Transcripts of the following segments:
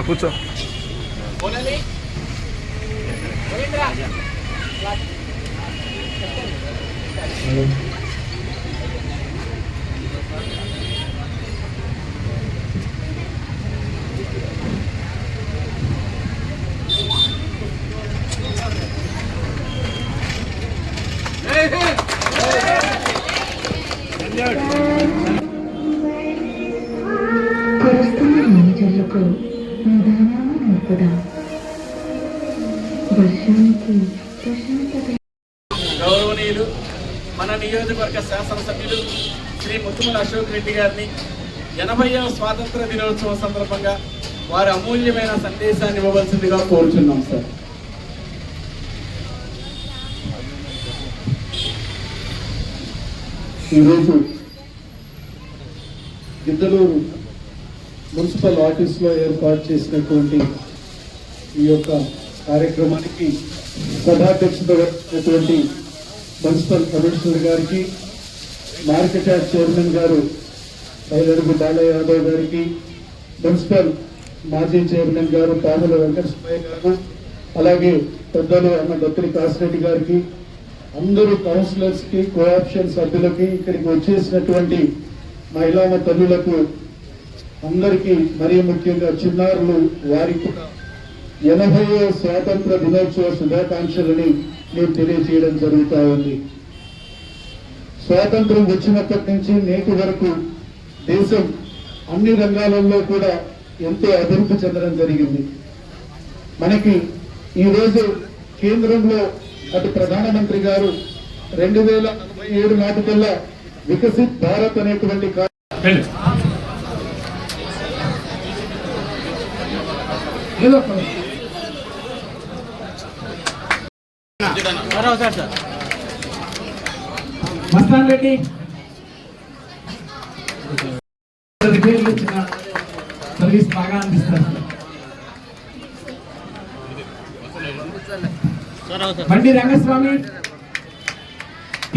కూర్చో. గౌరవనీయులు మన నియోజకవర్గ శాసనసభ్యులు శ్రీ ముత్తుమల అశోక్ రెడ్డి గారిని 80వ స్వాతంత్ర దినోత్సవం సందర్భంగా వారి అమూల్యమైన సందేశాన్ని ఇవ్వవలసిందిగా కోరుచున్నాం సార్. ఈరోజు గిద్దలూరు మున్సిపల్ ఆఫీస్లో ఏర్పాటు చేసినటువంటి ఈ యొక్క కార్యక్రమానికి సభాధ్యక్షత వహించినటువంటి మున్సిపల్ కమిషనర్ గారికి, మార్కెట్ యార్డ్ చైర్మన్ గారు పైలడుగు బాలయ్య యాదవ్ గారికి, మున్సిపల్ మాజీ చైర్మన్ గారు పాముల వెంకటస్వామి గారు, అలాగే పెద్దలు అన్న దత్తిరి కాసిరెడ్డి గారికి, అందరూ కౌన్సిలర్స్ కి, కోఆప్షన్ సభ్యులకి, ఇక్కడికి వచ్చేసినటువంటి మహిళా తల్లులకు అందరికీ, మరీ ముఖ్యంగా చిన్నారులు వారికి కూడా 80వ స్వాతంత్ర దినోత్సవ శుభాకాంక్షలని నేను తెలియజేయడం జరుగుతూ ఉంది. స్వాతంత్రం వచ్చినప్పటి నుంచి నేటి వరకు దేశం అన్ని రంగాలలో కూడా ఎంతో అభివృద్ధి చెందడం జరిగింది. మనకి ఈరోజు కేంద్రంలో అటు ప్రధానమంత్రి గారు 2047 నాటికల్లా వికసిత్ భారత్ అనేటువంటి మస్తాన్ రెడ్డి సర్వీస్ బాగా అందిస్తారు. బండి Rangaswamy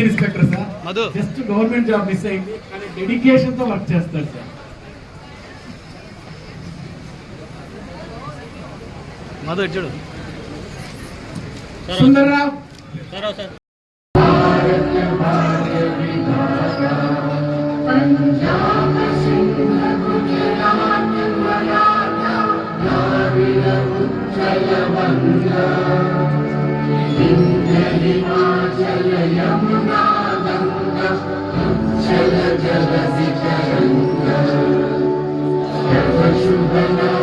inspector sir, just government job miss అయింది కానీ డెడికేషన్ తో వర్క్ చేస్తారు సార్. మధు చూడు. సుందర్రావు Shubha